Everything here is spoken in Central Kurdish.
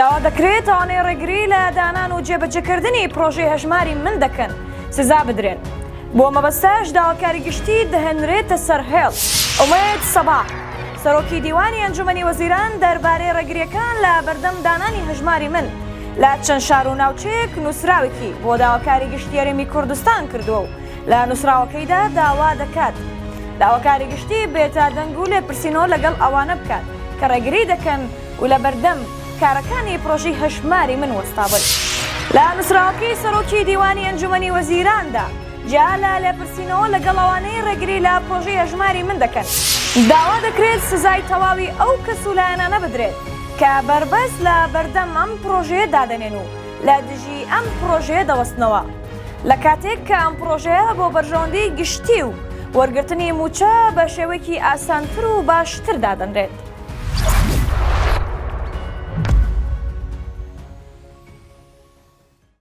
داوا دەکرێت ئەوانەی ڕێگری لە دانان و جێبەجێکردنی پرۆژەی هەژماری من دەکەن سزا بدرێن. بۆ مەبەستاش داواکاری گشتی دەهێنرێتە سەر هێڵ. ئومێد سەباح سەرۆکی دیوانی ئەنجومەنی وەزیران دەربارەی ڕێگریەکان لە بەردەم دانانی هەژماری من لە چەند شار و ناوچەیەک نووسراوێکی بۆ داواکاری گشتی هەرێمی کوردستان کردووە و لە نووسراوەکەیدا داوا دەکات داواکاری گشتی بێتە دەنگ و لێپرسینەوە لەگەڵ ئەوانە بکات کە ڕێگری دەکەن و لە بەردەم کارەکانی پرۆژەی هەژماری من وەستابن. لە نووسراوەکەی سەرۆکی دیوانی ئەنجومەنی وەزیراندا جا لە لێپرسینەوە لەگەڵ ئەوانەی ڕێگری لە پرۆژەی هەژماری من دەکەن داوا دەکرێت سزای تەواوی ئەو کەس و لایەنانە بدرێت کە بربەست لە بەردەم ئەم پرۆژەیە دادەنێن و لە دژی ئەم پرۆژەیە دەوەستنەوە لە کاتێک کە ئەم پرۆژەیە بۆ بەرژەوەندەی گشتی و وەرگرتنی موچە بە شێوەیەکی ئاسانتر و باشتر دادەنرێت.